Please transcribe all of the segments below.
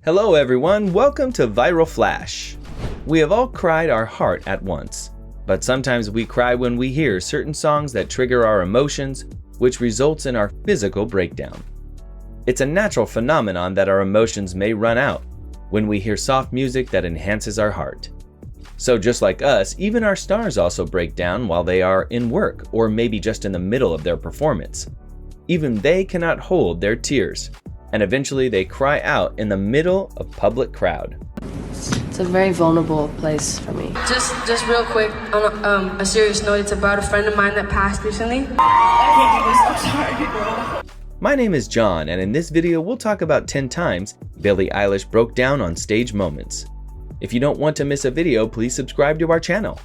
Hello everyone, welcome to Viral Flash. We have all cried our heart at once, but sometimes we cry when we hear certain songs that trigger our emotions, which results in our physical breakdown. It's a natural phenomenon that our emotions may run out when we hear soft music that enhances our heart. So just like us, even our stars also break down while they are in work or maybe just in the middle of their performance. Even they cannot hold their tears, and eventually they cry out in the middle of public crowd. It's a very vulnerable place for me. Just real quick, on a serious note, it's about a friend of mine that passed recently. I can't do this, I'm sorry, bro. My name is John, and in this video we'll talk about 10 times Billie Eilish broke down on stage moments. If you don't want to miss a video, please subscribe to our channel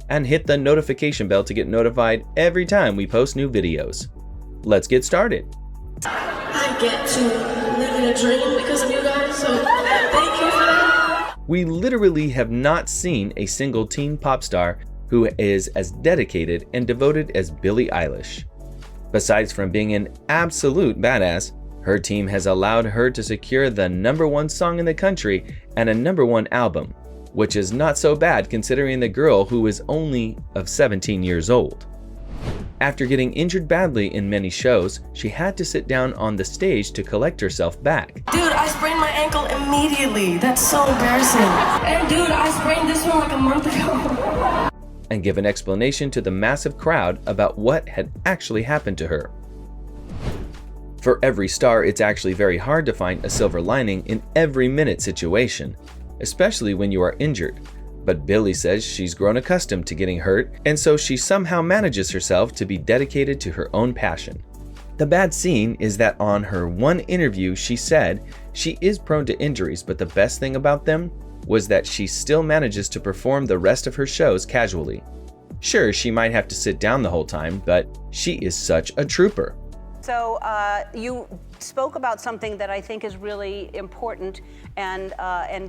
and hit the notification bell to get notified every time we post new videos. Let's get started. I get to live in a dream because of you guys, so thank you for that. We literally have not seen a single teen pop star who is as dedicated and devoted as Billie Eilish. Besides from being an absolute badass, her team has allowed her to secure the #1 song in the country and a #1 album, which is not so bad considering the girl who is only of 17 years old. After getting injured badly in many shows, she had to sit down on the stage to collect herself back. Dude, I sprained my ankle immediately. That's so embarrassing. And dude, I sprained this one like a month ago. And give an explanation to the massive crowd about what had actually happened to her. For every star, it's actually very hard to find a silver lining in every minute situation, especially when you are injured. But Billie says she's grown accustomed to getting hurt, and so she somehow manages herself to be dedicated to her own passion. The bad scene is that on her one interview she said she is prone to injuries, but the best thing about them was that she still manages to perform the rest of her shows casually. Sure, she might have to sit down the whole time, but she is such a trooper. So you spoke about something that I think is really important and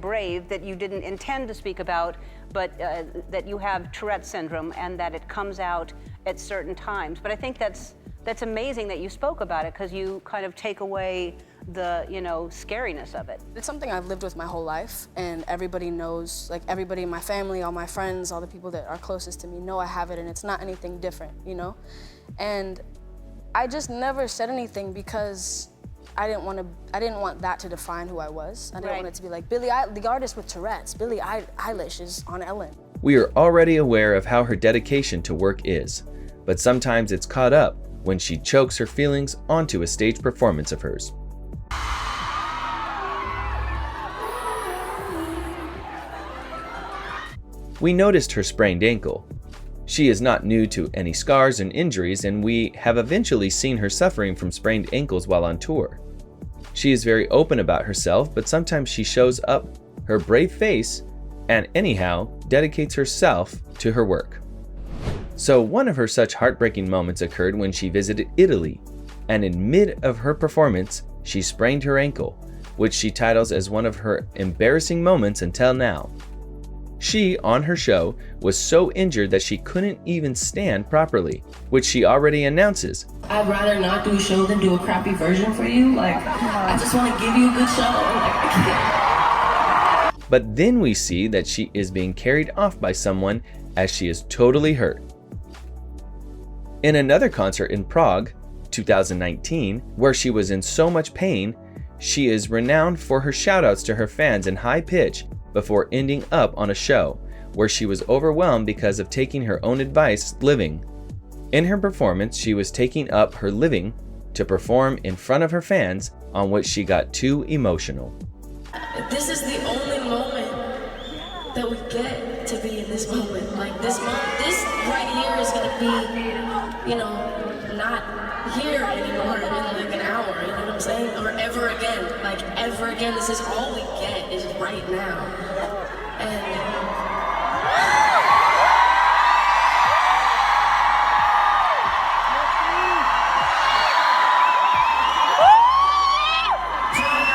brave that you didn't intend to speak about, but that you have Tourette's syndrome and that it comes out at certain times. But I think that's amazing that you spoke about it, because you kind of take away the scariness of it. It's something I've lived with my whole life, and everybody knows, like everybody in my family, all my friends, all the people that are closest to me know I have it, and it's not anything different, And I just never said anything because I didn't want that to define who I was. I didn't want it to be like the artist with Tourette's, Billie Eilish is on Ellen. We are already aware of how her dedication to work is, but sometimes it's caught up when she chokes her feelings onto a stage performance of hers. We noticed her sprained ankle. She is not new to any scars and injuries, and we have eventually seen her suffering from sprained ankles while on tour. She is very open about herself, but sometimes she shows up her brave face and anyhow dedicates herself to her work. So one of her such heartbreaking moments occurred when she visited Italy, and in mid of her performance, she sprained her ankle, which she titles as one of her embarrassing moments until now. She, on her show, was so injured that she couldn't even stand properly, which she already announces. I'd rather not do a show than do a crappy version for you. I just want to give you a good show. I can't. But then we see that she is being carried off by someone as she is totally hurt. In another concert in Prague, 2019, where she was in so much pain, she is renowned for her shoutouts to her fans in high pitch before ending up on a show where she was overwhelmed because of taking her own advice living. In her performance, she was taking up her living to perform in front of her fans, on which she got too emotional. This is the only moment that we get to be in this moment. This right here is gonna be, not here anymore in an hour, you know what I'm saying? Or ever again, ever again. This is all we get is right now. I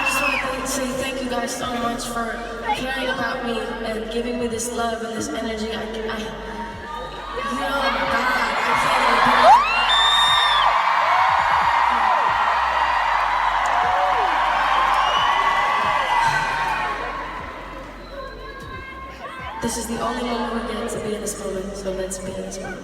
just want to say thank you guys so much for caring about me and giving me this love and this energy. Oh my God, I can't even. This is the only moment we get to be in this moment, so let's be in this moment.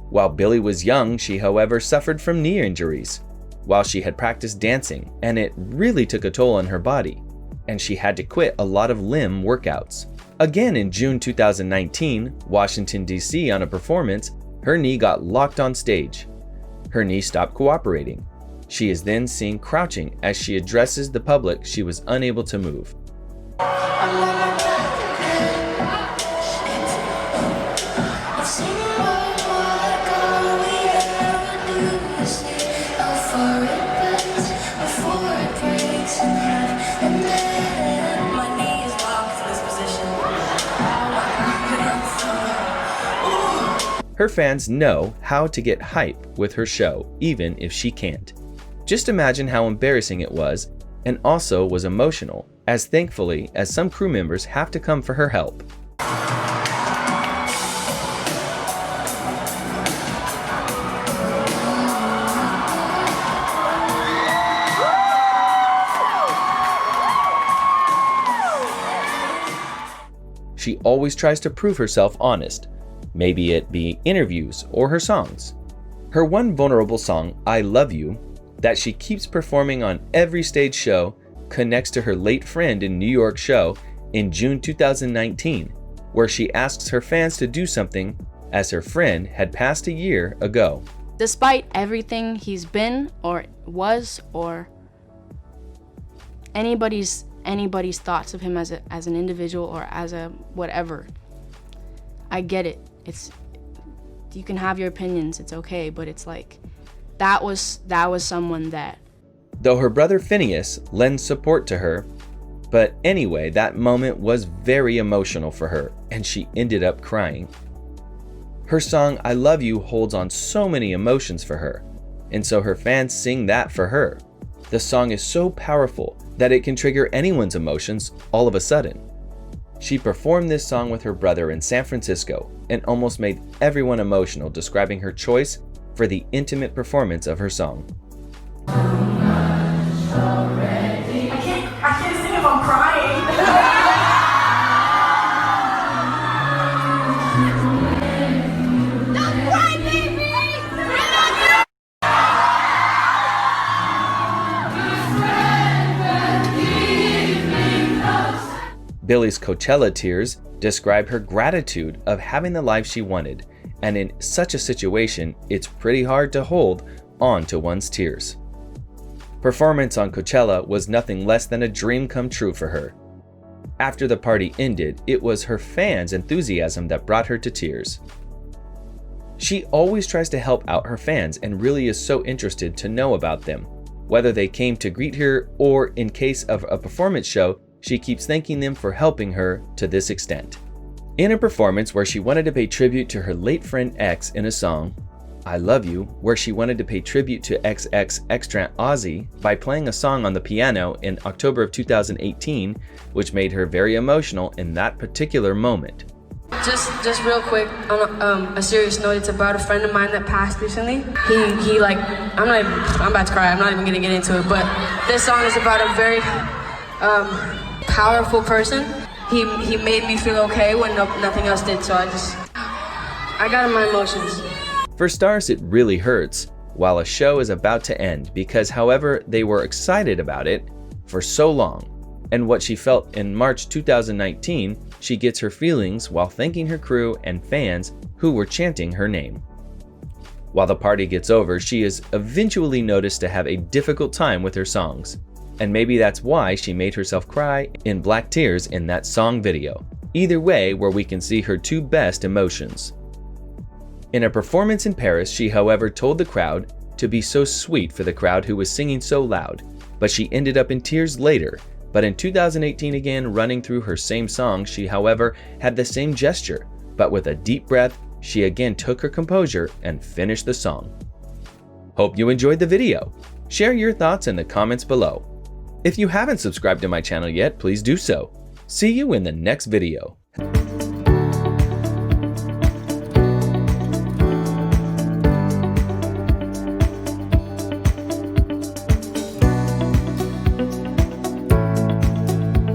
While Billie was young, she, however, suffered from knee injuries while she had practiced dancing, and it really took a toll on her body, and she had to quit a lot of limb workouts. Again, in June 2019, Washington, D.C., on a performance, her knee got locked on stage. Her knee stopped cooperating. She is then seen crouching as she addresses the public she was unable to move. Her fans know how to get hype with her show, even if she can't. Just imagine how embarrassing it was, and also was emotional, as thankfully as some crew members have to come for her help. She always tries to prove herself honest. Maybe it be interviews or her songs. Her one vulnerable song, I Love You, that she keeps performing on every stage show, connects to her late friend in New York show in June 2019, where she asks her fans to do something as her friend had passed a year ago. Despite everything he's been or was, or anybody's thoughts of him as an individual or as a whatever, I get it. You can have your opinions, it's okay, but it's like that was someone that. Though her brother Phineas lends support to her, but anyway, that moment was very emotional for her, and she ended up crying. Her song I Love You holds on so many emotions for her, and so her fans sing that for her. The song is so powerful that it can trigger anyone's emotions all of a sudden. She performed this song with her brother in San Francisco and almost made everyone emotional, describing her choice for the intimate performance of her song. I can't sing if I'm crying. Don't cry, baby! Billie's Coachella tears describe her gratitude of having the life she wanted, and in such a situation, it's pretty hard to hold on to one's tears. Performance on Coachella was nothing less than a dream come true for her. After the party ended, it was her fans' enthusiasm that brought her to tears. She always tries to help out her fans and really is so interested to know about them, whether they came to greet her or in case of a performance show, she keeps thanking them for helping her to this extent. In a performance where she wanted to pay tribute to her late friend X in a song, I Love You, where she wanted to pay tribute to XX extant Ozzy by playing a song on the piano in October of 2018, which made her very emotional in that particular moment. Just real quick, on a serious note, it's about a friend of mine that passed recently. He like, I'm about to cry, I'm not even gonna get into it, but this song is about a very powerful person. He made me feel okay when nothing else did, so I got in my emotions. For stars, it really hurts while a show is about to end because, however, they were excited about it for so long. And what she felt in March 2019, she gets her feelings while thanking her crew and fans who were chanting her name. While the party gets over, she is eventually noticed to have a difficult time with her songs. And maybe that's why she made herself cry in black tears in that song video. Either way, where we can see her two best emotions. In a performance in Paris, she, however, told the crowd to be so sweet for the crowd who was singing so loud, but she ended up in tears later. But in 2018 again, running through her same song, she, however, had the same gesture, but with a deep breath, she again took her composure and finished the song. Hope you enjoyed the video. Share your thoughts in the comments below. If you haven't subscribed to my channel yet, please do so. See you in the next video.